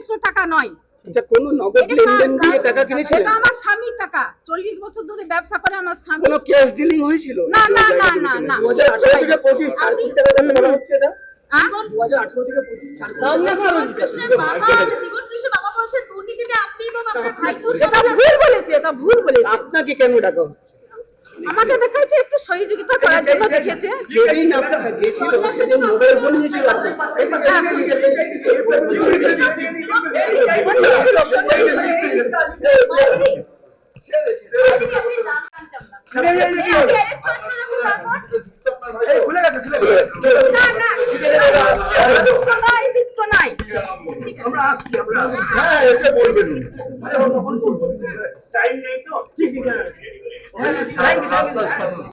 2500 টাকা নয়। এটা কোন নগদ লেনদেন দিয়ে টাকা কিনেছিলেন? এটা আমার স্বামীর টাকা। 40 বছর ধরে ব্যবসা করে আমার স্বামী। কোন ক্যাশ ডিলিং হয়েছিল? না না না না না। 2018 থেকে 25 4 কোটি টাকা দাম বলা হচ্ছে এটা। 2018 থেকে 25 4 জীবন কৃষ্ণ বাবা বলছেন দুর্নীতিতে আপনি এবং আপনার ভাই এটা ভুল বলেছে, এটা ভুল বলেছে। আপনাকে কেন ডাকা হচ্ছে? আমাকে দেখাইছে একটু সহযোগিতা করার জন্য দেখেছে। যেদিন আপনারা গেছিল সেদিন মোবাইল ফোন নিয়েছিল আপনার। আমরা আসছি আমরা হ্যাঁ এসে বলবেন টাইম নেই তো ঠিক আছে